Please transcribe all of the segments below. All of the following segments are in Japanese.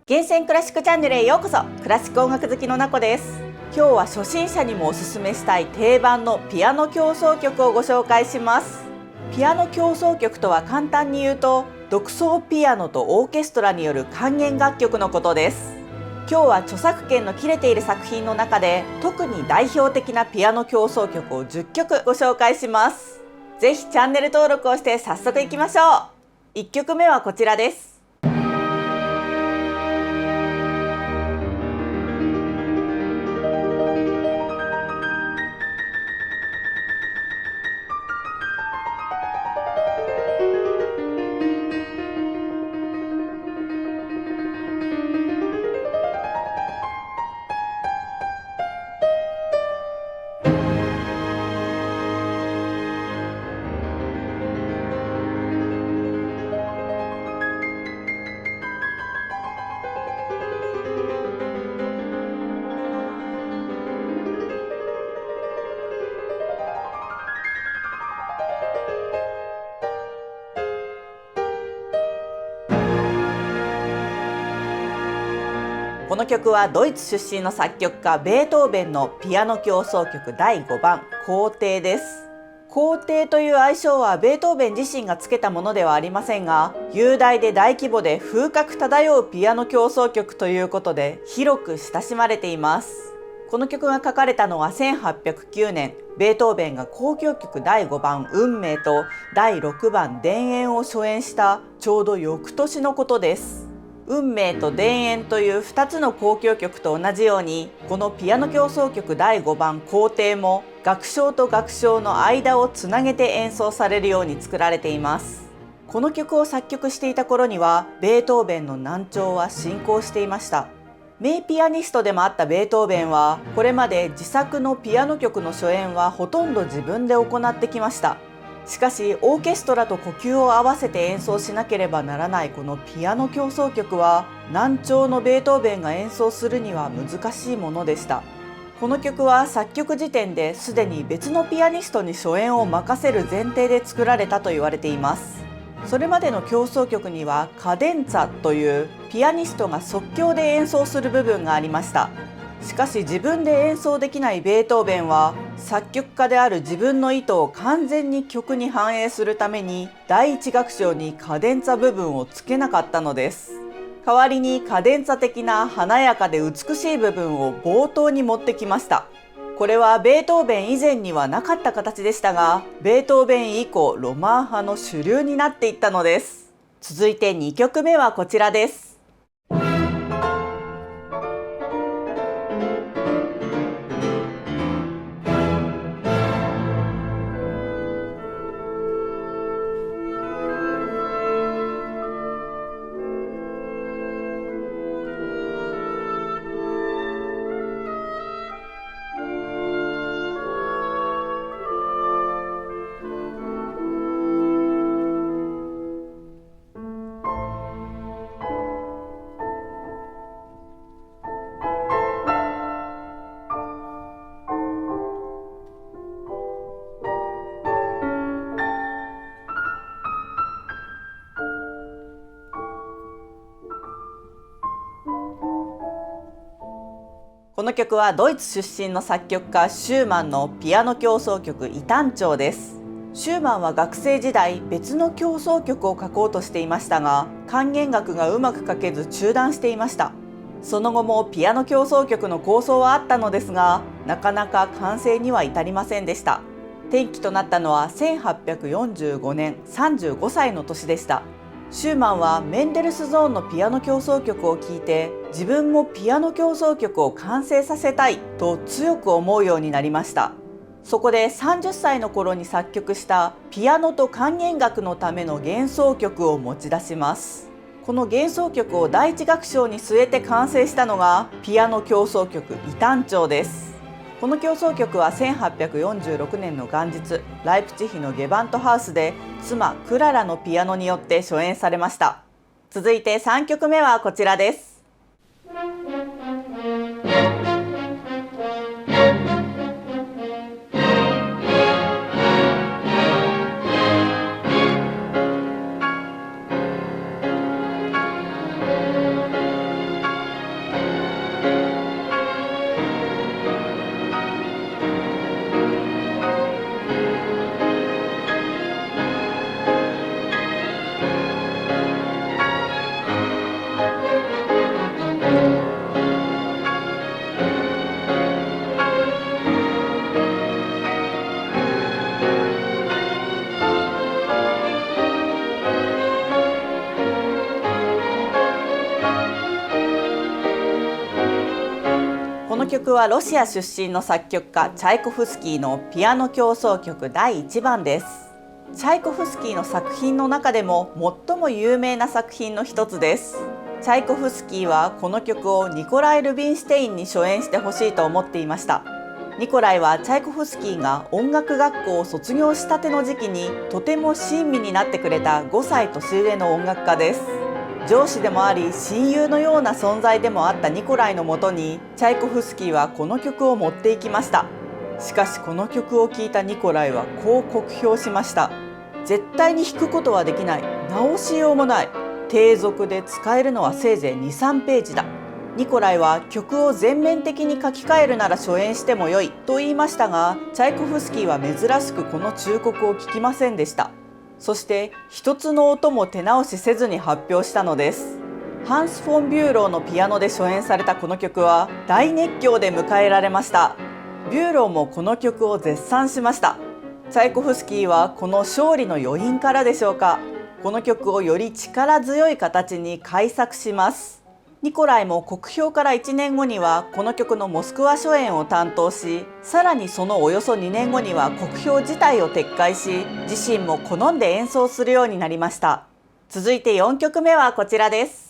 厳選クラシックチャンネルへようこそ。クラシック音楽好きのなこです。今日は初心者にもおすすめしたい定番のピアノ協奏曲をご紹介します。ピアノ協奏曲とは簡単に言うと、独奏ピアノとオーケストラによる管弦楽曲のことです。今日は著作権の切れている作品の中で特に代表的なピアノ協奏曲を10曲ご紹介します。ぜひチャンネル登録をして早速いきましょう。1曲目はこちらです。この曲はドイツ出身の作曲家ベートーベンのピアノ協奏曲第5番皇帝です。皇帝という愛称はベートーベン自身がつけたものではありませんが、雄大で大規模で風格漂うピアノ協奏曲ということで広く親しまれています。この曲が書かれたのは1809年、ベートーベンが交響曲第5番運命と第6番田園を初演したちょうど翌年のことです。運命と田園という2つの交響曲と同じように、このピアノ協奏曲第5番皇帝も楽章と楽章の間をつなげて演奏されるように作られています。この曲を作曲していた頃にはベートーベンの難聴は進行していました。名ピアニストでもあったベートーベンはこれまで自作のピアノ曲の初演はほとんど自分で行ってきました。しかしオーケストラと呼吸を合わせて演奏しなければならないこのピアノ協奏曲は、難聴のベートーベンが演奏するには難しいものでした。この曲は作曲時点ですでに別のピアニストに初演を任せる前提で作られたと言われています。それまでの協奏曲にはカデンツァというピアニストが即興で演奏する部分がありました。しかし自分で演奏できないベートーベンは作曲家である自分の意図を完全に曲に反映するために第一楽章にカデンツァ部分をつけなかったのです。代わりにカデンツァ的な華やかで美しい部分を冒頭に持ってきました。これはベートーベン以前にはなかった形でしたが、ベートーベン以降ロマン派の主流になっていったのです。続いて2曲目はこちらです。この曲はドイツ出身の作曲家シューマンのピアノ協奏曲異端調です。シューマンは学生時代別の協奏曲を書こうとしていましたが、管弦楽がうまく書けず中断していました。その後もピアノ協奏曲の構想はあったのですが、なかなか完成には至りませんでした。転機となったのは1845年35歳の年でした。シューマンはメンデルスゾーンのピアノ協奏曲を聴いて、自分もピアノ協奏曲を完成させたいと強く思うようになりました。そこで30歳の頃に作曲したピアノと管弦楽のための幻想曲を持ち出します。この幻想曲を第一楽章に据えて完成したのがピアノ協奏曲異端調です。この協奏曲は1846年の元日、ライプチヒのゲバントハウスで妻クララのピアノによって初演されました。続いて3曲目はこちらです。曲はロシア出身の作曲家チャイコフスキーのピアノ協奏曲第1番です。チャイコフスキーの作品の中でも最も有名な作品の一つです。チャイコフスキーはこの曲をニコライ・ルビンシュテインに初演してほしいと思っていました。ニコライはチャイコフスキーが音楽学校を卒業したての時期にとても親身になってくれた5歳年上の音楽家です。上司でもあり親友のような存在でもあったニコライのもとにチャイコフスキーはこの曲を持っていきました。しかしこの曲を聴いたニコライはこう酷評しました。絶対に弾くことはできない。直しようもない。低俗で使えるのはせいぜい 2,3 ページだ。ニコライは曲を全面的に書き換えるなら初演してもよいと言いましたが、チャイコフスキーは珍しくこの忠告を聞きませんでした。そして一つの音も手直しせずに発表したのです。ハンス・フォン・ビューローのピアノで初演されたこの曲は大熱狂で迎えられました。ビューローもこの曲を絶賛しました。チャイコフスキーはこの勝利の余韻からでしょうか、この曲をより力強い形に改作します。ニコライも酷評から1年後にはこの曲のモスクワ初演を担当し、さらにそのおよそ2年後には酷評自体を撤回し、自身も好んで演奏するようになりました。続いて4曲目はこちらです。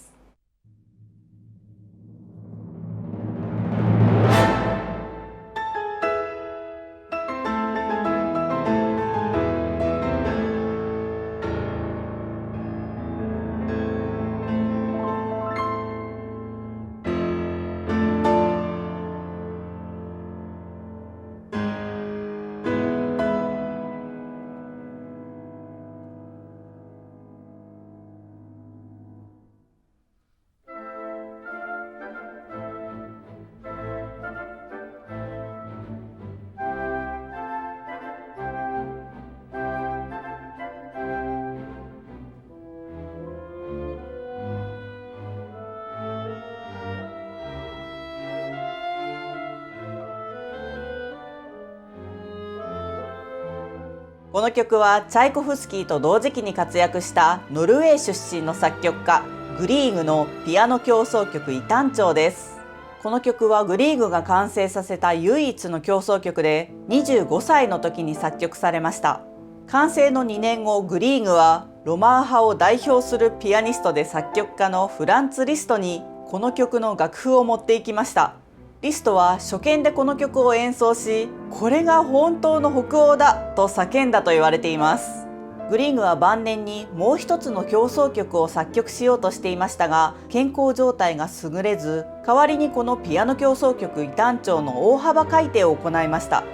この曲はチャイコフスキーと同時期に活躍したノルウェー出身の作曲家グリーグのピアノ協奏曲異端調です。この曲はグリーグが完成させた唯一の協奏曲で25歳の時に作曲されました。完成の2年後、グリーグはロマン派を代表するピアニストで作曲家のフランツ・リストにこの曲の楽譜を持っていきました。リストは初見でこの曲を演奏し、これが本当の北欧だと叫んだと言われています。グリーグは晩年にもう一つの協奏曲を作曲しようとしていましたが、健康状態が優れず、代わりにこのピアノ協奏曲異端調の大幅改訂を行いました。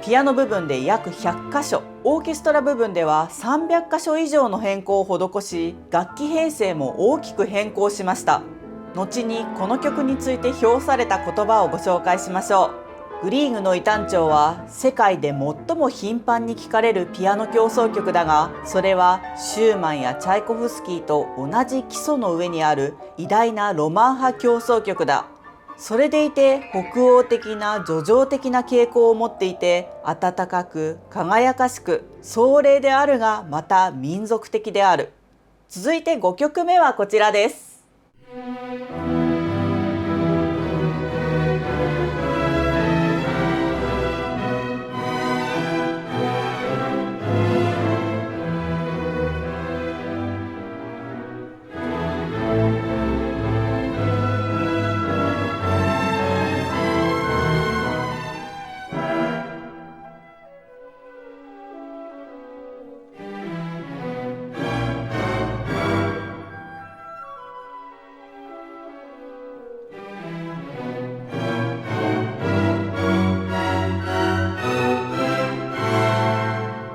ピアノ部分で約100箇所、オーケストラ部分では300箇所以上の変更を施し、楽器編成も大きく変更しました。後にこの曲について評された言葉をご紹介しましょう。グリーグの異端調は世界で最も頻繁に聴かれるピアノ協奏曲だが、それはシューマンやチャイコフスキーと同じ基礎の上にある偉大なロマン派協奏曲だ。それでいて北欧的な叙情的な傾向を持っていて、温かく輝かしく壮麗であるがまた民族的である。続いて5曲目はこちらです。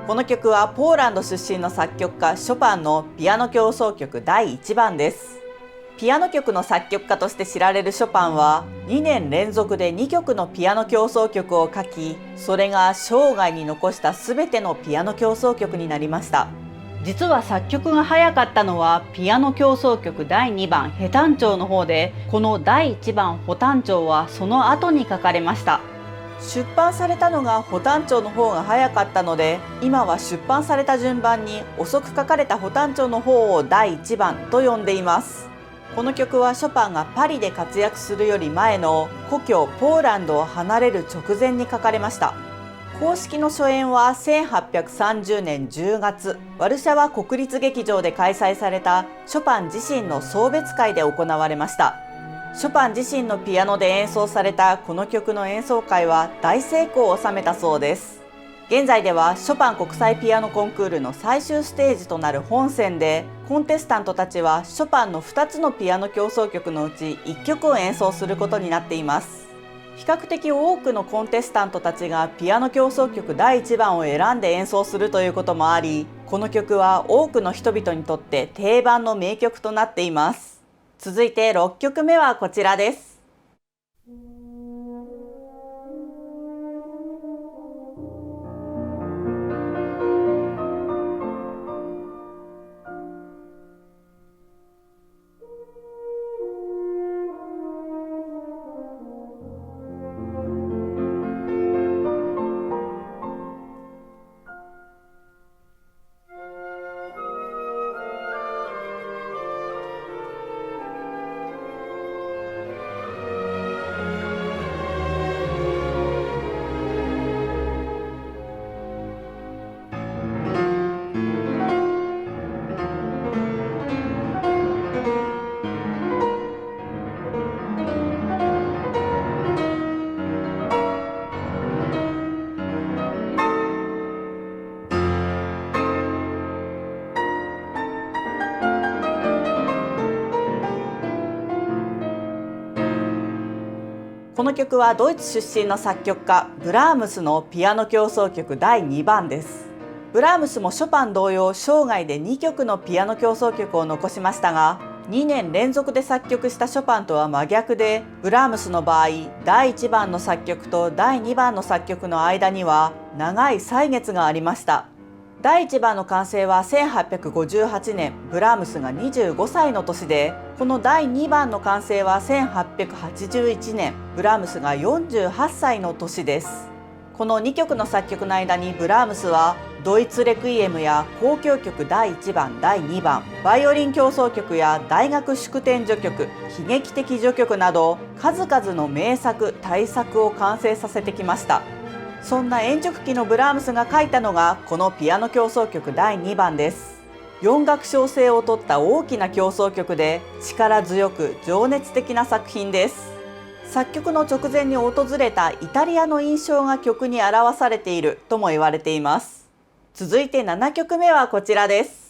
この曲はポーランド出身の作曲家ショパンのピアノ協奏曲第1番です。ピアノ曲の作曲家として知られるショパンは2年連続で2曲のピアノ協奏曲を書き、それが生涯に残した全てのピアノ協奏曲になりました。実は作曲が早かったのはピアノ協奏曲第2番ヘ短調の方で、この第1番補短調はその後に書かれました。出版されたのが補短調の方が早かったので、今は出版された順番に遅く書かれた補短調の方を第1番と呼んでいます。この曲はショパンがパリで活躍するより前の故郷ポーランドを離れる直前に書かれました。公式の初演は1830年10月、ワルシャワ国立劇場で開催されたショパン自身の送別会で行われました。ショパン自身のピアノで演奏されたこの曲の演奏会は大成功を収めたそうです。現在ではショパン国際ピアノコンクールの最終ステージとなる本戦で、コンテスタントたちはショパンの2つのピアノ協奏曲のうち1曲を演奏することになっています。比較的多くのコンテスタントたちがピアノ協奏曲第1番を選んで演奏するということもあり、この曲は多くの人々にとって定番の名曲となっています。続いて6曲目はこちらです。この曲はドイツ出身の作曲家ブラームスのピアノ協奏曲第2番です。ブラームスもショパン同様、生涯で2曲のピアノ協奏曲を残しましたが、2年連続で作曲したショパンとは真逆で、ブラームスの場合、第1番の作曲と第2番の作曲の間には長い歳月がありました。第1番の完成は1858年、ブラームスが25歳の年で、この第2番の完成は1881年、ブラームスが48歳の年です。この2曲の作曲の間にブラームスは、ドイツレクイエムや交響曲第1番、第2番、バイオリン協奏曲や大学祝典序曲、悲劇的序曲など、数々の名作、大作を完成させてきました。そんな円熟期のブラームスが書いたのがこのピアノ協奏曲第2番です。4楽章制を取った大きな協奏曲で、力強く情熱的な作品です。作曲の直前に訪れたイタリアの印象が曲に表されているとも言われています。続いて7曲目はこちらです。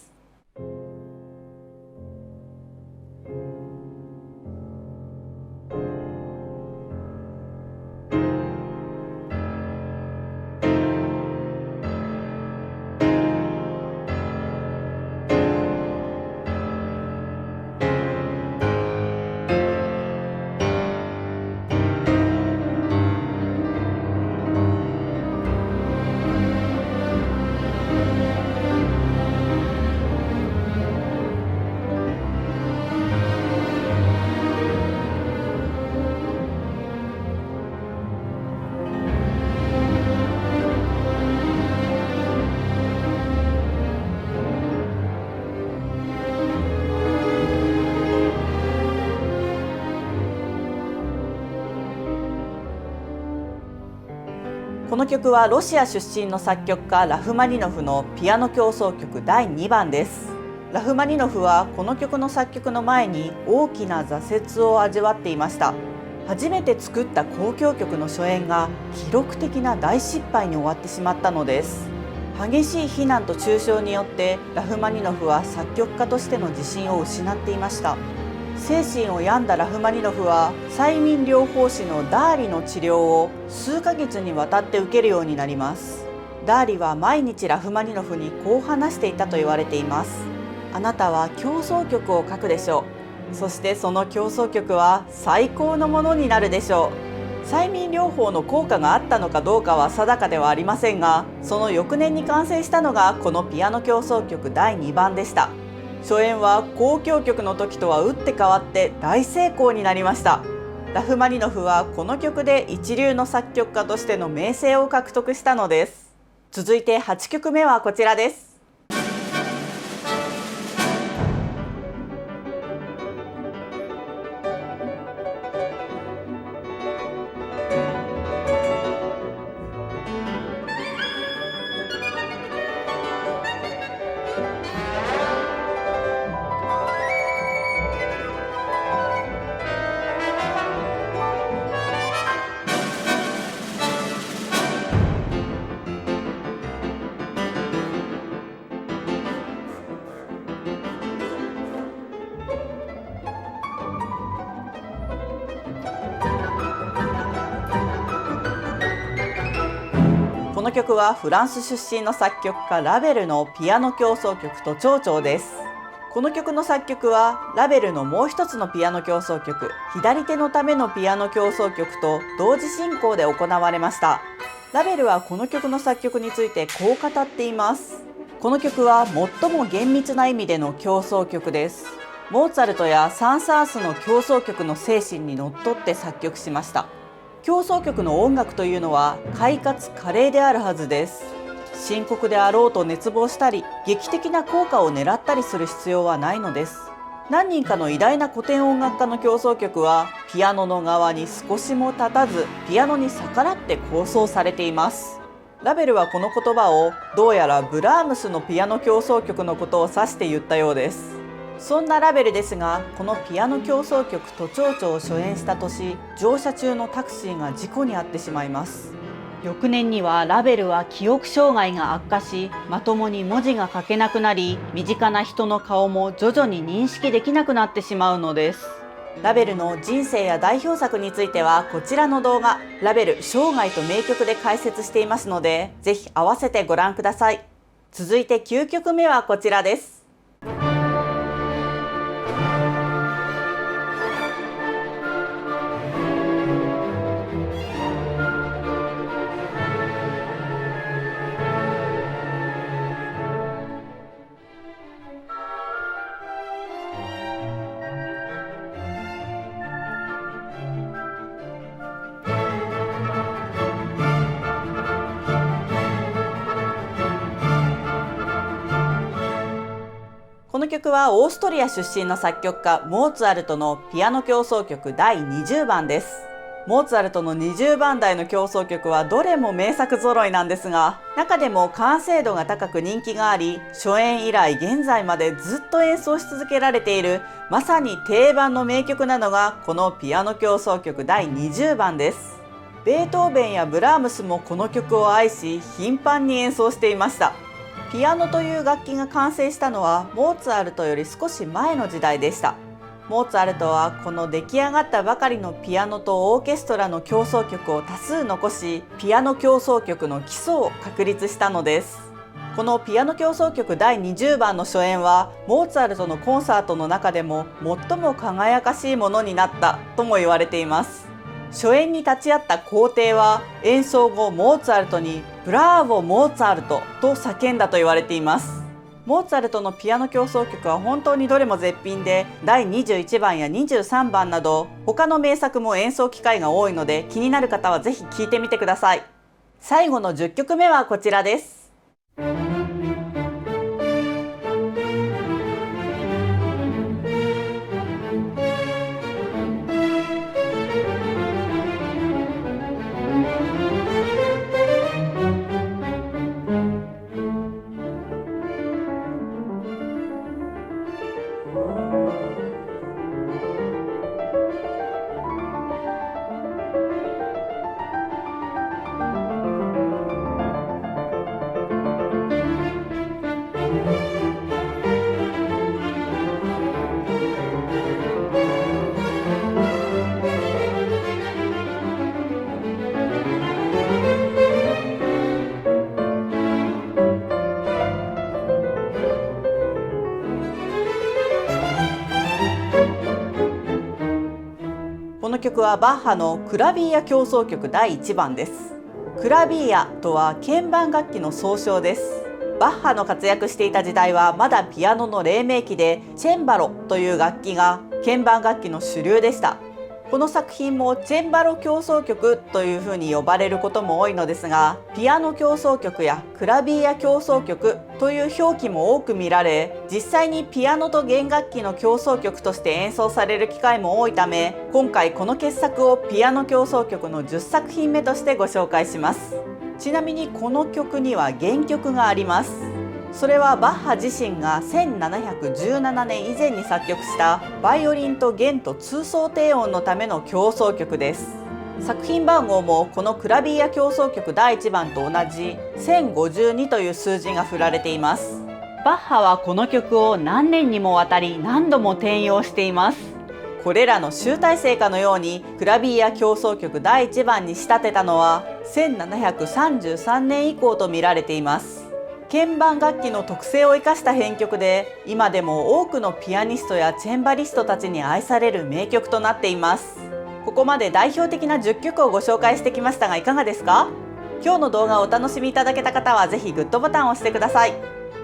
この曲はロシア出身の作曲家ラフマニノフのピアノ協奏曲第2番です。ラフマニノフはこの曲の作曲の前に大きな挫折を味わっていました。初めて作った交響曲の初演が記録的な大失敗に終わってしまったのです。激しい非難と中傷によってラフマニノフは作曲家としての自信を失っていました。精神を病んだラフマニノフは催眠療法士のダーリの治療を数ヶ月にわたって受けるようになります。ダーリは毎日ラフマニノフにこう話していたと言われています。あなたは協奏曲を書くでしょう。そしてその協奏曲は最高のものになるでしょう。催眠療法の効果があったのかどうかは定かではありませんが、その翌年に完成したのがこのピアノ協奏曲第2番でした。初演は交響曲の時とは打って変わって大成功になりました。ラフマニノフはこの曲で一流の作曲家としての名声を獲得したのです。続いて8曲目はこちらです。この曲はフランス出身の作曲家ラヴェルのピアノ協奏曲都庁長です。この曲の作曲はラヴェルのもう一つのピアノ協奏曲、左手のためのピアノ協奏曲と同時進行で行われました。ラヴェルはこの曲の作曲についてこう語っています。この曲は最も厳密な意味での協奏曲です。モーツァルトやサン・サーンスの協奏曲の精神にのっとって作曲しました。協奏曲の音楽というのは快かつ華麗であるはずです。深刻であろうと熱望したり、劇的な効果を狙ったりする必要はないのです。何人かの偉大な古典音楽家の協奏曲は、ピアノの側に少しも立たず、ピアノに逆らって構想されています。ラヴェルはこの言葉を、どうやらブラームスのピアノ協奏曲のことを指して言ったようです。そんなラヴェルですが、このピアノ協奏曲都庁長を初演した年、乗車中のタクシーが事故に遭ってしまいます。翌年にはラヴェルは記憶障害が悪化し、まともに文字が書けなくなり、身近な人の顔も徐々に認識できなくなってしまうのです。ラヴェルの人生や代表作についてはこちらの動画、ラヴェル生涯と名曲で解説していますので、ぜひ合わせてご覧ください。続いて9曲目はこちらです。この曲はオーストリア出身の作曲家モーツァルトのピアノ協奏曲第20番です。モーツァルトの20番台の協奏曲はどれも名作揃いなんですが、中でも完成度が高く人気があり、初演以来現在までずっと演奏し続けられているまさに定番の名曲なのがこのピアノ協奏曲第20番です。ベートーベンやブラームスもこの曲を愛し、頻繁に演奏していました。ピアノという楽器が完成したのはモーツァルトより少し前の時代でした。モーツァルトはこの出来上がったばかりのピアノとオーケストラの協奏曲を多数残し、ピアノ協奏曲の基礎を確立したのです。このピアノ協奏曲第20番の初演はモーツァルトのコンサートの中でも最も輝かしいものになったとも言われています。初演に立ち会った皇帝は演奏後モーツァルトにブラーボモーツァルトと叫んだと言われています。モーツァルトのピアノ協奏曲は本当にどれも絶品で、第21番や23番など他の名作も演奏機会が多いので、気になる方はぜひ聴いてみてください。最後の10曲目はこちらです。この曲はバッハのクラビーア協奏曲第1番です。クラビーアとは鍵盤楽器の総称です。バッハの活躍していた時代はまだピアノの黎明期で、チェンバロという楽器が鍵盤楽器の主流でした。この作品もチェンバロ協奏曲というふうに呼ばれることも多いのですが、ピアノ協奏曲やクラビーア協奏曲という表記も多く見られ、実際にピアノと弦楽器の協奏曲として演奏される機会も多いため、今回この傑作をピアノ協奏曲の10作品目としてご紹介します。ちなみにこの曲には原曲があります。それはバッハ自身が1717年以前に作曲したバイオリンと弦と通奏低音のための協奏曲です。作品番号もこのクラビーア協奏曲第1番と同じ1052という数字が振られています。バッハはこの曲を何年にもわたり何度も転用しています。これらの集大成かのようにクラビア協奏曲第1番に仕立てたのは1733年以降と見られています。鍵盤楽器の特性を生かした編曲で、今でも多くのピアニストやチェンバリストたちに愛される名曲となっています。ここまで代表的な10曲をご紹介してきましたが、いかがですか？今日の動画をお楽しみいただけた方はぜひグッドボタンを押してください。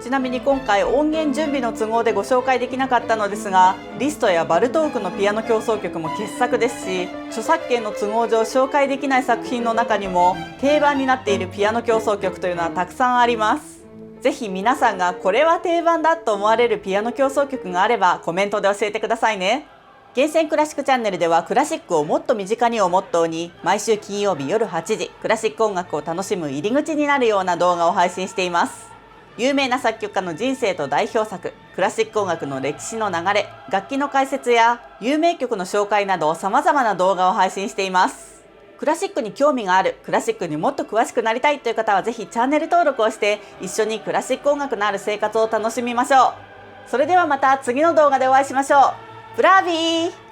ちなみに今回音源準備の都合でご紹介できなかったのですが、リストやバルトークのピアノ協奏曲も傑作ですし、著作権の都合上紹介できない作品の中にも定番になっているピアノ協奏曲というのはたくさんあります。ぜひ皆さんがこれは定番だと思われるピアノ協奏曲があればコメントで教えてくださいね。厳選クラシックチャンネルではクラシックをもっと身近にをモットーに、毎週金曜日夜8時、クラシック音楽を楽しむ入り口になるような動画を配信しています。有名な作曲家の人生と代表作、クラシック音楽の歴史の流れ、楽器の解説や有名曲の紹介など様々な動画を配信しています。クラシックに興味がある、クラシックにもっと詳しくなりたいという方はぜひチャンネル登録をして一緒にクラシック音楽のある生活を楽しみましょう。それではまた次の動画でお会いしましょう。ブラービー！